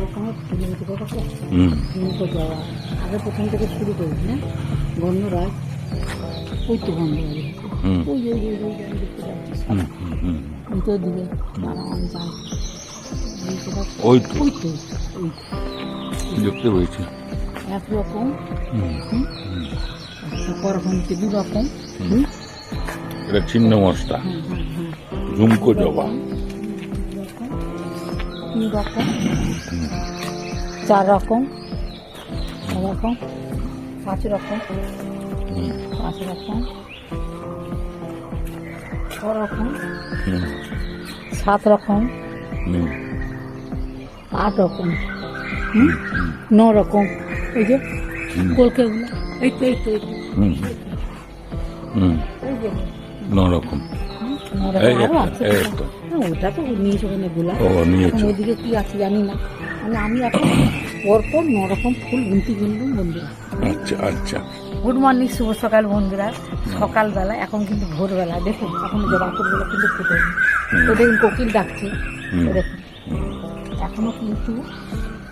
রকমের ফুলের দিকে ঝুমকো জবা আগে প্রথম থেকে শুরু করি না গন্ধরাজ ওই তো গন্ধরাজ ওই যে দেখতে পাচ্ছি ভিতর দিকে নারায়ণ চাই ওই তো দেখতে পেয়েছি একরকম করকম দু রকম এটা চিহ্ন মশলা ঝুমকো জবা 3 রকম 4 রকম 5 রকম 6 রকম 7 রকম 8 রকম 9 রকম এই যে কলকেগুলো এই তো 9 রকম ওটা তো নিয়েছে ওখানে গোলা ওইদিকে কি আছে জানি না মানে আমি এখন পরপর 9 রকম ফুল গুনতি গুনলাম বন্ধুরা। আচ্ছা গুড মর্নিং, শুভ সকাল বন্ধুরা। সকালবেলা এখন কিন্তু ভোরবেলা দেখুন এখন জবা ফুলগুলো কিন্তু ফুটে তো দেখুন কোকিল ডাকছে দেখুন এখনো কিন্তু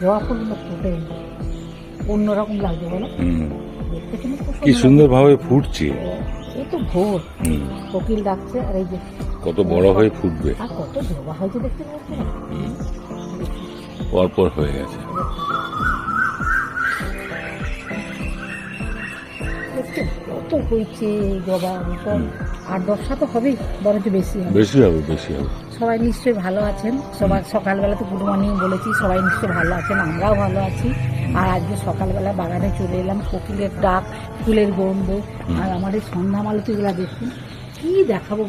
জবা ফুলগুলো ফুটে অন্যরকম লাগছে বলো দেখতে কিন্তু কি সুন্দর ভাবে ফুটছে। এই তো ভোর কোকিল ডাকছে আর এই যে কত বড় হয়ে ফুটবে আর কত জবা হয়েছে দেখতে পাচ্ছি পরপর হয়ে গেছে কত হয়েছে জবা 8-10টা তো হবেই বরঞ্চ বেশি হবে। সবাই নিশ্চয়ই ভালো আছেন। সবার সকালবেলা তো গুড মর্নিং বলেছি, সবাই নিশ্চয়ই ভালো আছেন, আমরাও ভালো আছি। আর আজকে সকালবেলা বাগানে চলে এলাম, কোকিলের ডাক, ফুলের গন্ধ আর আমার এই সন্ধ্যা মালতীগুলা দেখুন কি দেখাবো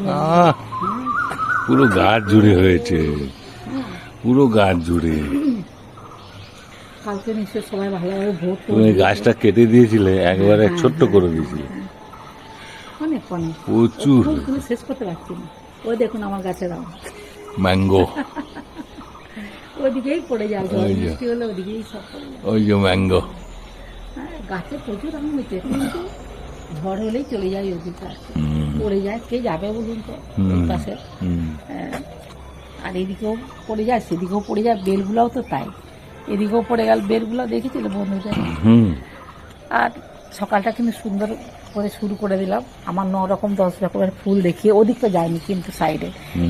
পুরো গাছ জুড়ে হয়েছে পুরো গাছ জুড়ে। কালকে নিশ্চয়ই সবাই ভালোভাবে ভোট তুমি গাছটা কেটে দিয়েছিলে একবারে ছোট্ট করে দিয়েছিলে অনেক প্রচুর শেষ করতে পারছি না। ওই দেখুন আমার গাছের আম ম্যাঙ্গো ওইদিকেই পড়ে যায়, বৃষ্টি হলে ওইদিকেই সব পড়ে যায়। ওই যে ম্যাঙ্গো গাছে প্রচুর আম হয়েছে কিন্তু ঝড় হলেই চলে যায় ওদিক পড়ে যায়, কে যাবে বলুন তো ওই পাশে। আর এদিকেও পড়ে যায় সেদিকেও পড়ে যায়, বেলগুলাও তো তাই, এদিকেও পড়ে গেল বেলগুলো দেখেছিল বন্ধুদের। আর সকালটা কিন্তু সুন্দর করে শুরু করে দিলাম আমার 9 রকম 10 রকমের ফুল দেখিয়ে। ওদিকটা যায়নি কিন্তু সাইডে,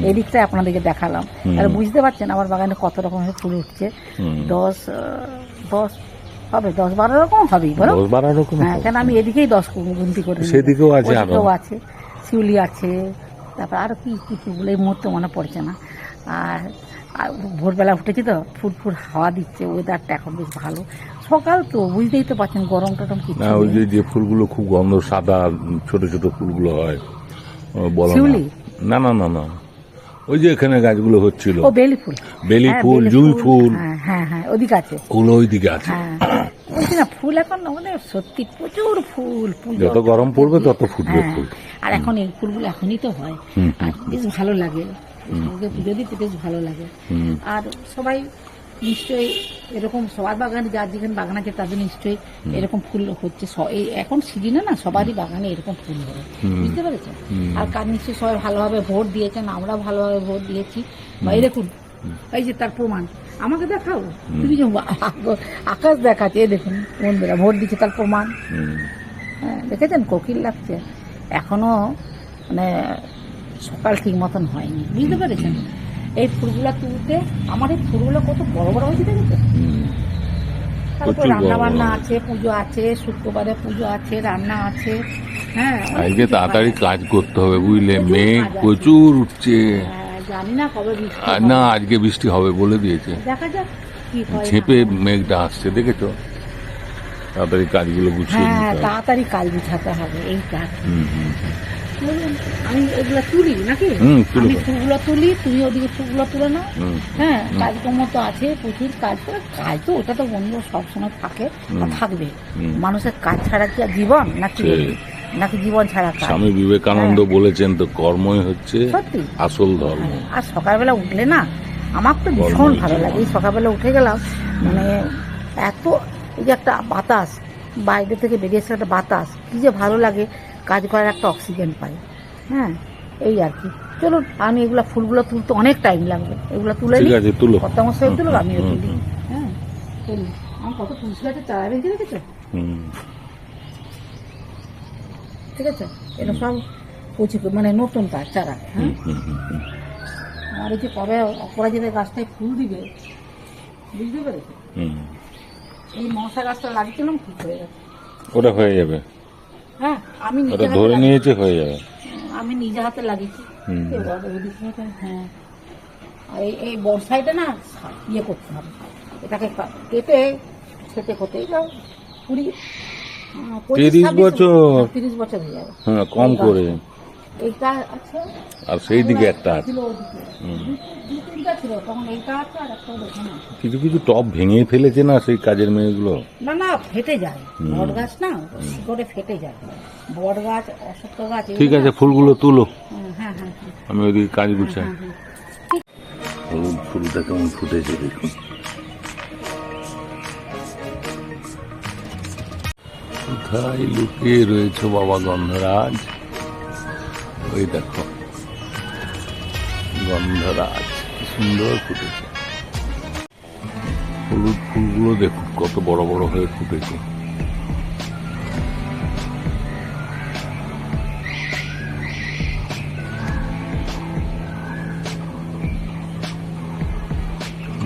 এদিকটা আপনাদেরকে দেখালাম। আর বুঝতে পারছেন আমার বাগানে কত রকমের ফুল উঠছে। 10 হবে 10-12 রকম হবেই বলো। হ্যাঁ, কেন আমি এদিকেই 10 গুনতি করে, সেদিকেও আছে শিউলি আছে, তারপর আরো কি কি ফুলগুলো এই মুহূর্তে মনে পড়ছে না। আর ভোরবেলা উঠেছি তো ফুরফুর হাওয়া দিচ্ছে, ওয়েদারটা এখন বেশ ভালো। সকাল তো বুঝতেই তো পারছেন গরম টরম কি না। ওই যে ফুলগুলো খুব গন্ধ, সাদা ছোট ছোট ফুলগুলো হয় শিউলি না ওই যে এখানে গাছগুলো হচ্ছিল ও বেলি ফুল জুঁই ফুল। হ্যাঁ ওদিকে আছে, ওগুলো ওইদিকে আছে। বলছি না ফুল এখন মানে সত্যি প্রচুর ফুল, যত গরম পড়বে তত ফুটবে ফুল। আর এখন এই ফুলগুলো এখনই তো হয়, আর বেশ ভালো লাগে পুজো দিতে, বেশ ভালো লাগে। আর সবাই নিশ্চয়ই এরকম সবার বাগানে, যার যেখানে বাগান আছে তাদের নিশ্চয়ই এরকম ফুল হচ্ছে। এই এখন সিজনে না সবারই বাগানে এরকম ফুল হবে, বুঝতে পেরেছেন। আর কার নিশ্চয়ই সবাই ভালোভাবে ভোট দিয়েছেন, আমরা ভালোভাবে ভোট দিয়েছি। বা এই দেখুন এই যে তার প্রমাণ, আমাকে দেখাও তুমি যে আকাশ দেখাচ্ছে, এই দেখুন বন্ধুরা ভোট দিচ্ছে তার প্রমাণ। হ্যাঁ দেখেছেন কোকিল লাগছে, এখনো মানে সকাল ঠিক মতন হয়নি, বুঝতে পেরেছেন। এই ফুলগুলা তুলতে আমার এই ফুলগুলো কত বড় বড় হয়েছে দেখেছো। তারপর রান্না বান্না আছে, পুজো আছে, শুক্রবারে পুজো আছে, রান্না আছে। হ্যাঁ আজকে তাড়াতাড়ি কাজ করতে হবে বুঝলে, মেঘ প্রচুর উঠছে। জানি না কবে বৃষ্টি, না আজকে বৃষ্টি হবে বলে দিয়েছে, দেখা যাক কি হয়। ঝেঁপে মেঘটা আসছে দেখেছো, তাড়াতাড়ি কাজগুলো গুছিয়ে নিতে হবে। তাড়াতাড়ি কাজ গুছাতে হবে এইটা। আমি এগুলো তুলি নাকি, আমি ফুলগুলো তুলি, তুমি ওদিকে ফুলগুলো তুলে নাও। হ্যাঁ কাজকর্ম তো আছে, প্রচুর কাজ করে, কাজ তো ওটা তো বন্ধু সবসময় থাকে আর থাকবে। মানুষের কাজ ছাড়া কি আর জীবন নাকি জীবন ছাড়া কাজ। স্বামী বিবেকানন্দ বলেছেন তো, কর্মই হচ্ছে আসল ধর্ম। আর সকালবেলা উঠলে না আমার তো ভীষণ ভালো লাগে। এই সকালবেলা উঠে গেলাম, মানে এত এই যে একটা বাতাস বাইরে থেকে বেরিয়েছে, একটা বাতাস কি যে ভালো লাগে, কাজ করার একটা অক্সিজেন পাই। হ্যাঁ এই আর কি। চলো আমি এগুলা ফুলগুলো তুলতে অনেক টাইম লাগবে, এগুলো তুলে নিই, কত মশাই তুলো আমিও তুলি। হ্যাঁ ফুল আমার কত তুলসী গাছের চারা বেঁধে রেখেছে, হুম ঠিক আছে? এটা সব কচি মানে নতুন তার চারা। হ্যাঁ, হুম হুম হুম। আমার এই যে কবে অপরাজিতের গাছটায় ফুল দিবে বুঝতে পেরেছি। হুম। এই মশা গাছটা লাগিয়েছিলাম ঠিক হয়ে গেছে। ওটা হয়ে যাবে, হ্যাঁ আমি নিজে ওটা হাতে ধরে লাগিয়েছি। নিয়েছে, হয়ে যাবে। আমি নিজে হাতে লাগিয়েছি। হুম। এবার ওদিকে হ্যাঁ আর এই বর্ষাইটা না ইয়ে করতে হবে, এটাকে কেটে ছেটে করতে এটাও 30 বছর। 30 বছর হয়ে যাবে। হ্যাঁ, কম করে। এইটা আছে আর সেই দিকে একটা আছে। ছিল ওদিকে। দু তিনটা ছিল, তখন এইটা আছে আর একটা দেখে না। কিছু কিছু টব ভেঙে ফেলেছে না সেই কাজের মেয়েগুলো। না না ফেটে যায়, বট গাছ না শিকড়ে ফেটে যায়, বট গাছ অশ্বত্থ গাছ। ঠিক আছে, ফুলগুলো তুলো, হ্যাঁ হ্যাঁ হ্যাঁ আমি ওইদিকে কাজ গুছাই। হ্যাঁ হ্যাঁ। হলুদ ফুলটা কেমন ফুটেছে দেখুন। কোথায় লুকিয়ে রয়েছে বাবা গন্ধরাজ? ওই দেখো গন্ধরাজ কি সুন্দর ফুটেছে। হলুদ ফুলগুলো দেখুন কত বড় বড় হয়ে ফুটেছে।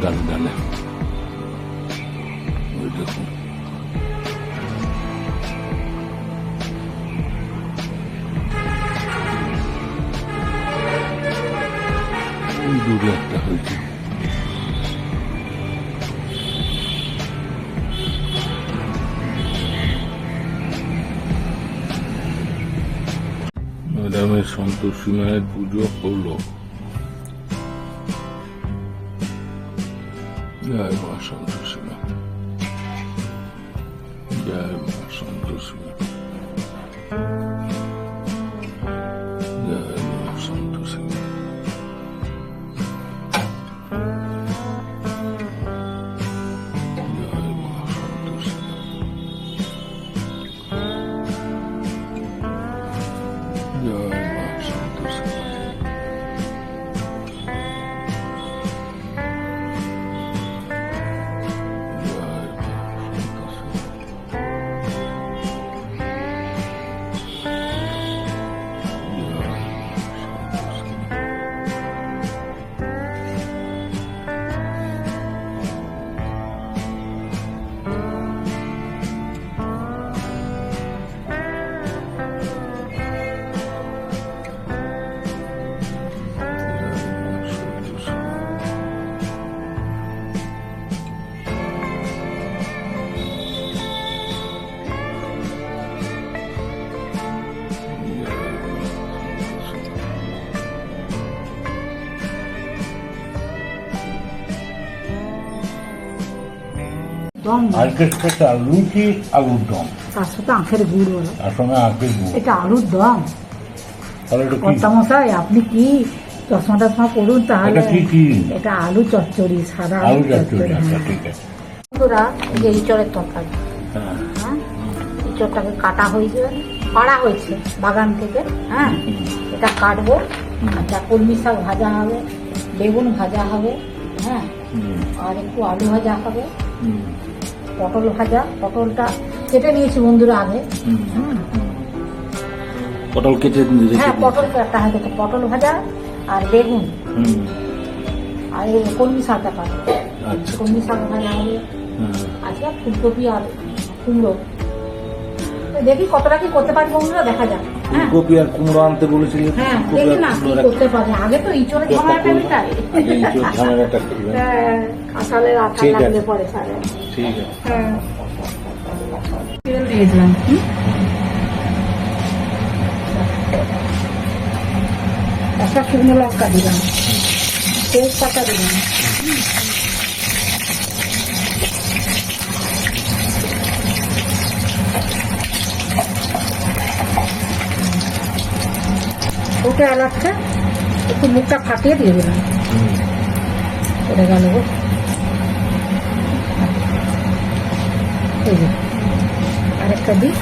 ডালে ডালে ওই দেখুন। ওই দূরে একটা হয়েছে। ম্যাডামের সন্তোষী মায়ের পুজো হলো। জয় মা সন্তোষী মা, জয় মা সন্তোষী মা, জয় মা সন্তোষী মা। জয় মা সন্তোষী মা, জয় মা সন্তোষী মা। দম না। আজকের একটা লুচি আলুর দম, তার সাথে আখের গুড় বলো, তার সঙ্গে আখের গুড়। এটা আলুর দম। তাহলে এটা কি? কর্তামশাই আপনি কি চশমা টশমা পড়ুন তাহলে। এটা কি কি? এটা আলু চচ্চড়ি, সাদা আলু আলু চচ্চড়ি। চচ্চড়ি। আচ্ছা, হ্যাঁ। ঠিক আছে। বন্ধুরা এই যে ইঁচড়ের তরকারি, হ্যাঁ। হ্যাঁ ইঁচড়টাকে কাটা হয়েছে, পাড়া হয়েছে বাগান থেকে। হ্যাঁ এটা কাটবো, আচ্ছা কলমি শাক ভাজা হবে, বেগুন ভাজা হবে, হ্যাঁ হুম, আর একটু আলু ভাজা হবে, হুম, পটল ভাজা। পটলটা কেটে নিয়েছি বন্ধুরা আগে। হুম। হুম, পটল কেটে রেখে হ্যাঁ দিয়েছি। পটল কাটা হয়ে গেছে, পটল ভাজা আর বেগুন হুম, আর এই কলমি শাকটা কাটবো। আচ্ছা। কলমি শাক ভাজা হবে, হ্যাঁ। আচ্ছা ফুলকপি আর কুমড়ো। তো দেখি কতটা কি করতে পারি বন্ধুরা, দেখা যাক। হ্যাঁ ফুলকপি আর কুমড়ো আনতে বলেছিলেন। হ্যাঁ ফুলকপি দেখি আর না কি কুমড়ো করতে পারি। আগে তো ইঁচড়ের ঝামেলাটা মিটাই। আগে ইঁচড় ঝামেলাটা করবেন। হ্যাঁ কাঁঠালের আঠা ঠিক আছে। লাগলে পরে সারে। ঠিক আছে। হ্যাঁ তেল দিয়ে দিলাম। একটা শুকনো লঙ্কা দিলাম, তেজপাতা দিলাম, ওটা এলাচটা একটু মুখটা ফাটিয়ে দিয়ে দিলাম। এটা গেল গো। এই যে আরেকটা দিই।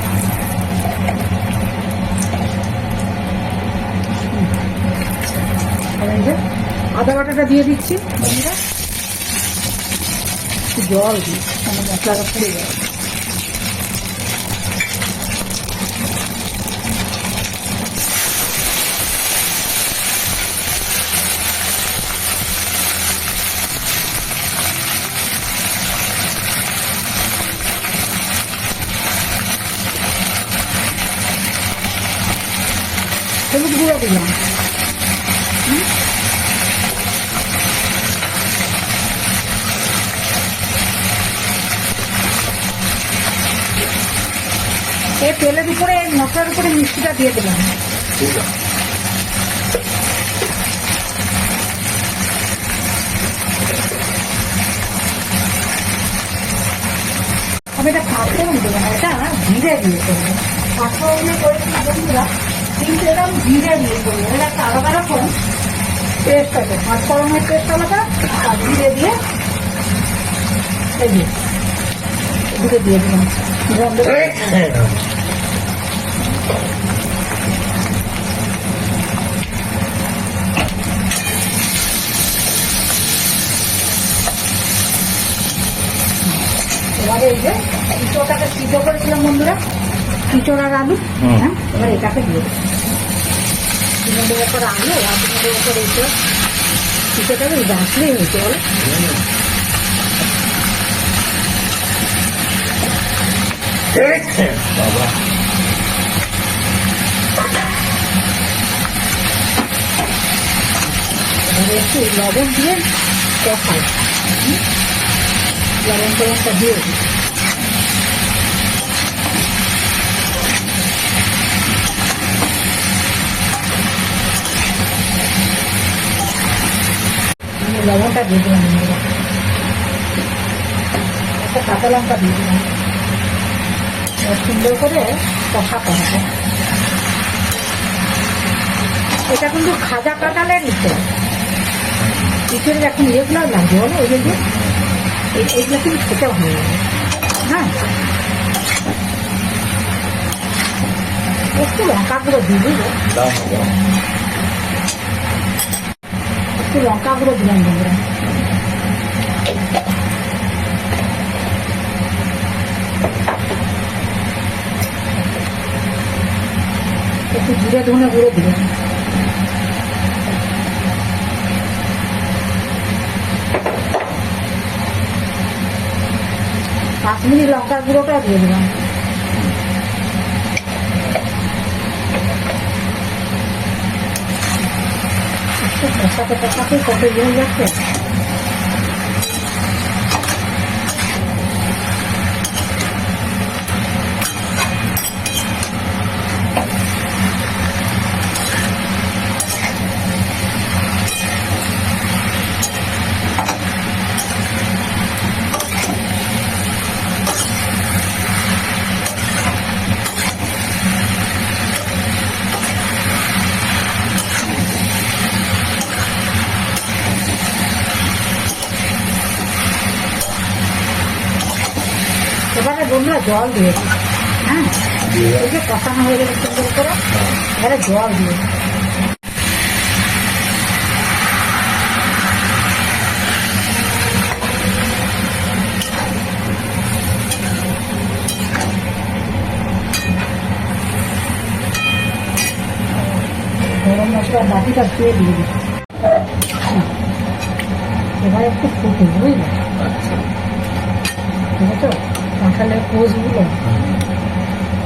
আর এই যে আদা বাটাটা দিয়ে দিচ্ছি বন্ধুরা। একটু জল দিই, মানে মশলাটা পুড়ে যায়। হলুদ গুঁড়ো দিলাম। এই তেলের উপরে মশলার উপরে মিষ্টিটা দিয়ে দিলাম। ঠিক আছে। আমি এটা পাঁচফোড়ন দেবো না, এটা জিরে দিয়ে করবো। পাঁচফোড়নে করেছি বন্ধুরা, কিন্তু এটা আমি জিরে দিয়ে করবো। এটা একটা আলাদা রকম টেস্ট আছে, পাঁচফোড়নের টেস্ট আলাদা আর জিরে দিয়ে এই যে জিরে দিয়ে দিলাম। গন্ধ এবারে এই যে ইঁচড়টাকে সিদ্ধ করেছিলাম বন্ধুরা, ইঁচড় আর আলু, হ্যাঁ, এবার এটাকে দিয়ে দেবো। ডিমের দেওয়ার পর আলু আর ডিমের দেওয়ার পর ইঁচড়, ইঁচড়টাকে ডাকলেই হয়েছে বলো। বাবা, এবারে একটু লবণ দিয়ে কষাই, লবণ টবণটা দিয়ে দিই। লবণটা দিয়ে দিলাম, একটা কাঁচা লঙ্কা দিয়ে দিলাম। সুন্দর করে কষা করাবো। এটা কিন্তু খাজা কাঁঠালের ইঁচড়, ইঁচড়ের এখন ইয়েগুলো লাগবে বলো, ওই যে এইগুলো কিন্তু খেতে ভালো লাগে। হ্যাঁ, একটু লঙ্কা গুঁড়ো দিয়ে দিবো, দাও না, দাও। একটু লঙ্কা গুঁড়ো দিলাম বন্ধুরা। একটু জিরে ধনে গুঁড়ো দিলাম। কাশ্মীরি লঙ্কার গুঁড়োটা দিয়ে দিলাম। কষাতে কষাতে কত জল যাচ্ছে। এবারে বন্ধুরা জল দিয়েছি, হ্যাঁ, এই যে কষানো হয়ে গেলে সুন্দর করে এবারে জল দিয়ে গরম মশলার বাটিটা ধুয়ে দিয়ে দিই। এবার একটু ফুটে বুঝলে, আচ্ছা, বুঝেছো কাঁঠালের কোষগুলো।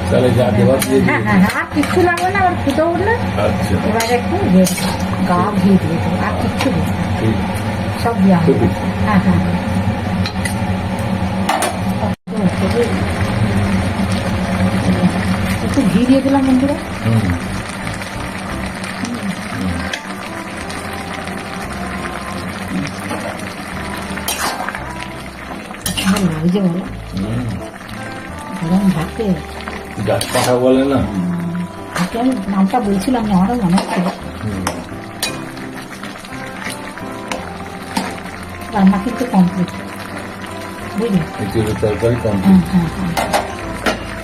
তাহলে যা দেওয়ার দিয়ে হ্যাঁ হ্যাঁ হ্যাঁ, আর কিচ্ছু লাগবে না, আবার ফুটে উঠলে আচ্ছা, এবার একটু গা ঘি দিয়ে দেবো, আর কিচ্ছু দেবো না, ঠিক সব দেওয়া হবে। খুবই। হ্যাঁ হ্যাঁ একটু ঘি দিয়ে দিলাম বন্ধুরা। হুম, আমার লাগছে বলো হুম। গরম ভাতে। গাছ পাখা বলে না। আজকে আমি নামটা বলছিলাম না, আমারও মনে হচ্ছিল। হুম, রান্না কিন্তু কমপ্লিট, বুঝলি। এঁচড়ের তরকারি হ্যাঁ কমপ্লিট। হ্যাঁ হ্যাঁ,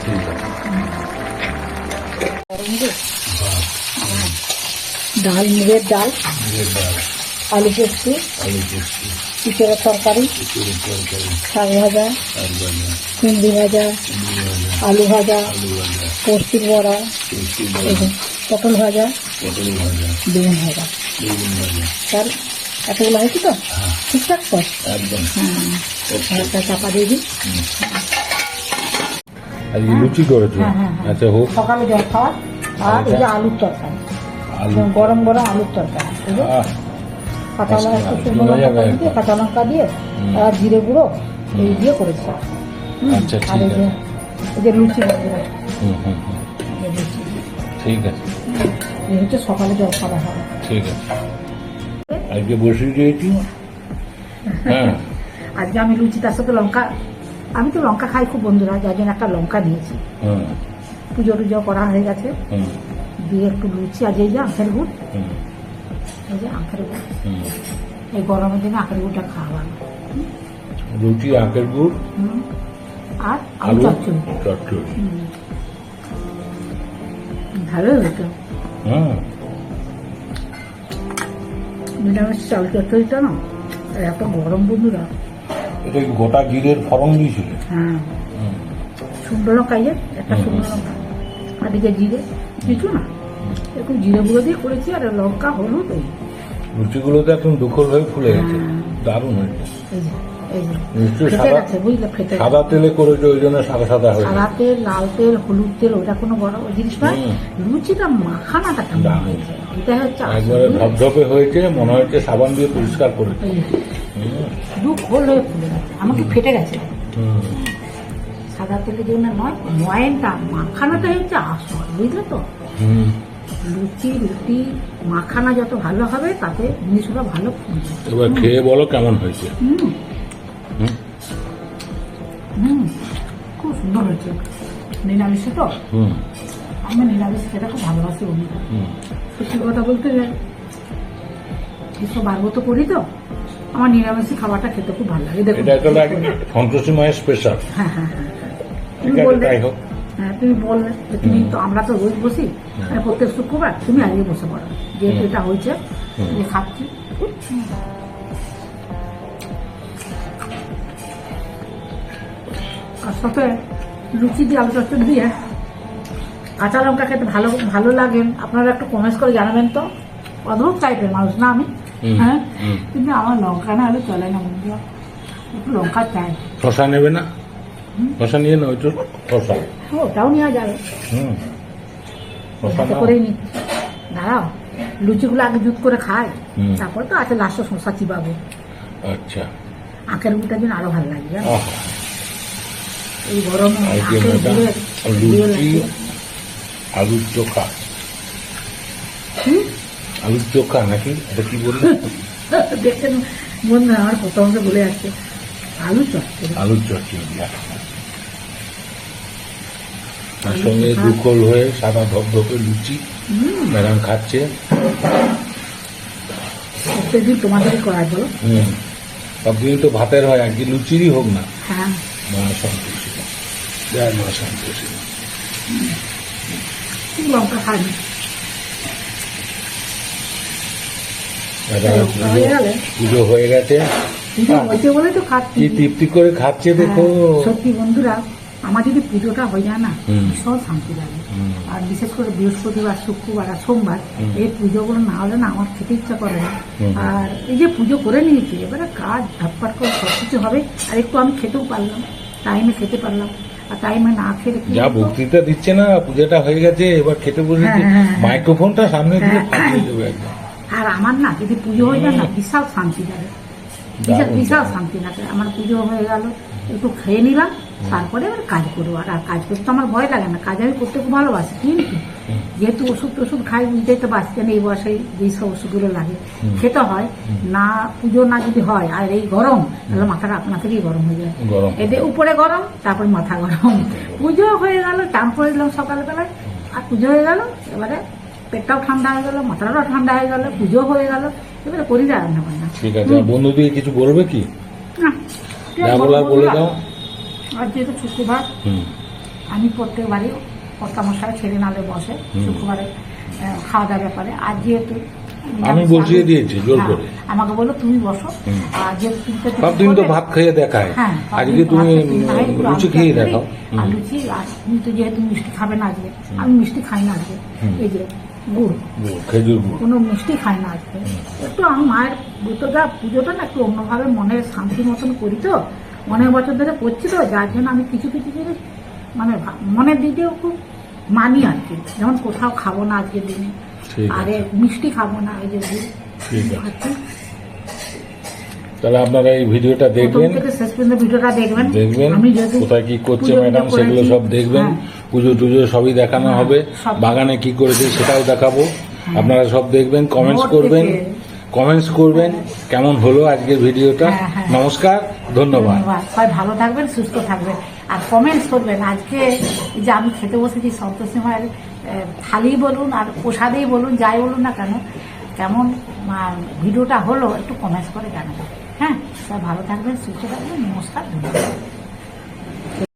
ঠিক আছে। গরম যে ডাল, মুগের ডাল, দিয়ে দাও, আলু পোস্ত, আলু পোস্ত। চিকেনের তরকারি, চিকেনের তরকারি, শাক ভাজা, শাক ভাজা, কুন্দি ভাজা, চিংড়ি ভাজা, আলু ভাজা, আলু ভাজা, পোস্তির বড়া, সরষে এই ভাজা, যে পটল ভাজা, পটল ভাজা, বেগুন ভাজা। বেগুন ভাজা। তার এতগুলো হয়েছে তো ঠিকঠাক তো? একদম। হ্যাঁ, একটা চাপা দিয়ে দিই। আজকে লুচি করেছো? হ্যাঁ, হ্যাঁ, হ্যাঁ। আচ্ছা হোক। সকালে জল খাওয়া আর এই যে আলুর তরকারি, আলু গরম গরম আলুর তরকারি, এই যে আহ, কাঁচা লঙ্কা, আচ্ছা, শুকনো শোনা যাবে লঙ্কা দিয়ে, একদম। কাঁচা লঙ্কা দিয়ে আর জিরে গুঁড়ো এই দিয়ে করেছি। আচ্ছা, আর ঠিক এই যে লুচি বন্ধুরা, হুম হুম হুম, এই লুচি ঠিক আছে, এই হচ্ছে সকালে জল খাওয়া হবে। ঠিক আছে। আজকে বসে দিয়েছি। হ্যাঁ, আজকে আমি লুচি তার সাথে লঙ্কা, আমি তো লঙ্কা খাই খুব বন্ধুরা, যার জন্য একটা লঙ্কা নিয়েছি। হুম পুজো টুজো করা হয়ে গেছে, হুম দিয়ে একটু লুচি, আজ এই যে আখের গুড়, হুম এই যে আখের গুড়, হুম। এই গরমের দিনে আখের গুড়টা খাওয়া ভালো। রুটি, আখের গুড়, হুম। আর আলু আলু চচ্চড়ি, চচ্চড়ি। ভালো হতো। হ্যাঁ, নিরামিষ চাল চচ্চড়িটা না এত গরম বন্ধুরা। এটা কি গোটা জিরের ফরম দিয়েছিল? হ্যাঁ, হুম, শুকনো লঙ্কা, এই যে একটা শুকনো লঙ্কা, আর এই যে জিরে কিছু না, এরকম জিরে গুঁড়ো দিয়ে করেছি, আর লঙ্কা হলুদ এই লুচিগুলো তো একদম দুঃখর হয়ে ফুলে গেছে, হ্যাঁ। দারুণ হয়েছে। এই যে এই যে নিশ্চয়ই ফেটে সাদা গেছে, বুঝলে, ফেটে গেছে। সাদা তেলে করেছে, ওই জন্য সাদা সাদা হয়েছে। সাদা তেল, লাল তেল, হলুদ তেল, ওটা কোনো বড় জিনিস নয়। হুম। লুচিটা মাখানাটা কেমন দারুণ। হয়েছে, এটা হচ্ছে আসল। একবারে ধপধপে হয়েছে, মনে হচ্ছে সাবান দিয়ে পরিষ্কার করেছে। এই যে হুম, দু খোল হয়ে ফুলে গেছে, আমাকে ফেটে গেছে। হুম, সাদা তেলের জন্য নয়, ময়নটা মাখানাটা হচ্ছে আসল, বুঝলে তো? হুম। লুচি রুটি মাখানা যত ভালো হবে তাতে জিনিসগুলো ভালো ফুলবে। এবার খেয়ে বলো কেমন হয়েছে। হুম হুম হুম, খুব সুন্দর হয়েছে। নিরামিষে তো, হুম আমি নিরামিষ খেতে খুব ভালোবাসি বন্ধুরা। হুম। সত্যি কথা বলতে এসব বারবত করি তো, আমার নিরামিষী খাবারটা খেতে খুব ভালো লাগে। দেখো, এটা একটা লাগে সন্তোষী মায়ের স্পেশাল। হ্যাঁ হ্যাঁ হ্যাঁ হ্যাঁ। তুমি ঠিক আছে, বললে, তাই হোক। হ্যাঁ তুমি বললে যে তুমি তো, আমরা তো রোজ বসি, মানে প্রত্যেক শুক্রবার, তুমি আজকে বসে পড়ো, যেহেতু এটা হয়েছে, যে খাচ্ছি। আর সাথে লুচি দিয়ে আলু চচ্চড়ি দিয়ে কাঁচা লঙ্কা খেতে ভালো ভালো লাগে। আপনারা একটু কমেন্টস করে জানাবেন তো। অদ্ভুত টাইপের মানুষ না আমি, হ্যাঁ, কিন্তু আমার লঙ্কা না হলে চলে না বন্ধুরা, একটু লঙ্কা চাই। শশা নেবে না? শশা নিয়ে নাও একটু, শশা। ওটাও নেওয়া যাবে, হুম, শশা হাতে নাও। করেই নিচ্ছি। দাঁড়াও, লুচিগুলো আগে জুত করে খাই, হুম। তারপরে তো আছে লাস্টে শসা চিবাবো। আচ্ছা, আখের গুড়টা যেন আরো ভালো লাগে, জানো? আহ, এই গরমে আজকে আখের ম্যাডাম গুড়ের দিয়ে লুচি, লাগে। আলুর চোখা। হুম? আলুর চোখা নাকি এটা কি বলবো? দেখতে মনে হয় আমার প্রথম বলে যাচ্ছে আলু চচ্চড়ি। আলুর চচ্চড়ি। তার সঙ্গে দুকোল হয়ে সাদা ধপধপে লুচি ম্যাডাম খাচ্ছে। প্রত্যেকদিন তোমাদেরই করায় বলো। হুম, সবদিন তো ভাতের হয়, একদিন লুচিরই হোক না। হ্যাঁ, মা সন্তোষী, জয় মা সন্তোষী। খুব লঙ্কা খাইনি। ম্যাডাম হয়ে গেলে পুজো হয়ে গেছে, পুজো হয়েছে বলে তো খাচ্ছি। কি তৃপ্তি করে খাচ্ছে দেখো। হ্যাঁ, সত্যি বন্ধুরা, আমার যদি পুজোটা হয়ে যায় না, হুম। ভীষণ শান্তি লাগে। হুম। আর বিশেষ করে বৃহস্পতিবার, শুক্রবার আর সোমবার, এই পুজোগুলো না হলে না আমার খেতে ইচ্ছা করে না। হুম। আর এই যে পুজো করে নিয়েছি, এবারে কাজ ঝটপট করে সবকিছু হবে, আর একটু আমি খেতেও পারলাম, টাইমে খেতে পারলাম। আর টাইমে না খেলে কি যা হতো? বক্তৃতা দিচ্ছে না, পূজাটা হয়ে গেছে, এবার খেতে বসেছে, হ্যাঁ, হ্যাঁ, হ্যাঁ। মাইক্রোফোনটা সামনে দিয়ে হ্যাঁ। ফাটিয়ে দেবে একদম। আর আমার না যদি পুজো হয়ে যায় না, বিশাল শান্তি লাগে, দারুণ, বিশাল দারুণ। শান্তি লাগে। আমার পুজো হয়ে গেল, একটু খেয়ে নিলাম, তারপরে এবার কাজ করবো। আর কাজ করতে আমার ভয় লাগে না, কাজ আমি করতে খুব ভালোবাসি। কিন্তু যেহেতু ওষুধ টষুধ খাই, বুঝতেই তো পারছি না এই বয়সে যেই সব ওষুধগুলো লাগে খেতে হয় না। পুজো না যদি হয় আর এই গরম, তাহলে মাথাটা আপনা থেকেই গরম হয়ে যায়। গরম। এতে উপরে গরম, তারপরে মাথা গরম। পুজো হয়ে গেল, চান করে দিলাম সকালবেলায়, আর পুজো হয়ে গেল, এবারে পেটটাও ঠান্ডা হয়ে গেল, মাথাটাও ঠান্ডা হয়ে গেল, পুজো হয়ে গেল, এবারে করি না রান্না বান্না। ঠিক আছে, আর বন্ধুদের কিছু বলবে কি? না, যা বলার বলে দাও। আর যেহেতু শুক্রবার, হুম আমি প্রত্যেকবারই কর্তামশাই ছেড়ে নালে বসে শুক্রবারে খাওয়া দাওয়ার ব্যাপারে। আর যেহেতু আমি বসিয়ে দিয়েছি জোর হ্যাঁ, করে। আমাকে বললো তুমি বসো, আর যে তুমি তো সব দিন তো ভাত খেয়ে দেখায়, হ্যাঁ, আজকে তুমি লুচি খেয়ে দেখাও। আর লুচি, আর তুমি তো যেহেতু মিষ্টি খাবে না আজকে, আমি মিষ্টি খাই না আজকে, এই যে গুড়, খেজুর গুড়। কোনো মিষ্টি খাই না আজকে। একটু আমি মায়ের পুজোটা না একটু অন্যভাবে মনের শান্তি মতন করি তো, অনেক বছর ধরে করছি তো, যার জন্য আমি কিছু কিছু জিনিস মানে মনের দিকেও খুব মানি আর কি। যেমন কোথাও খাবো না আজকের দিনে, ঠিক আছে। আর মিষ্টি খাবো না, এই যে গুড় ঠিক আছে। খাচ্ছি। তাহলে আপনারা এই ভিডিওটা প্রথম দেখবেন, থেকে শেষ পর্যন্ত ভিডিওটা দেখবেন। আমি যেহেতু কোথায় কি করছে পুজো ম্যাডাম করেছি, সেগুলো সব দেখবেন। হ্যাঁ, পুজো টুজো সবই দেখানো হ্যাঁ, হবে, সব। বাগানে কি করেছে সেটাও দেখাবো। আপনারা সব দেখবেন, কমেন্টস ভোর করবেন, থেকে। কেমন হলো আজকের ভিডিওটা। হ্যাঁ, হ্যাঁ। নমস্কার, ধন্যবাদ। সবাই ভালো থাকবেন, সুস্থ থাকবেন, আর কমেন্টস করবেন। আজকে এই যে আমি খেতে বসেছি সন্তোষী মায়ের থালি বলুন আর প্রসাদেই বলুন, যাই বলুন না কেন, কেমন ভিডিওটা হলো একটু কমেন্টস করে জানাবেন। হ্যাঁ, সবাই ভালো থাকবেন, সুস্থ থাকবেন। নমস্কার, ধন্যবাদ।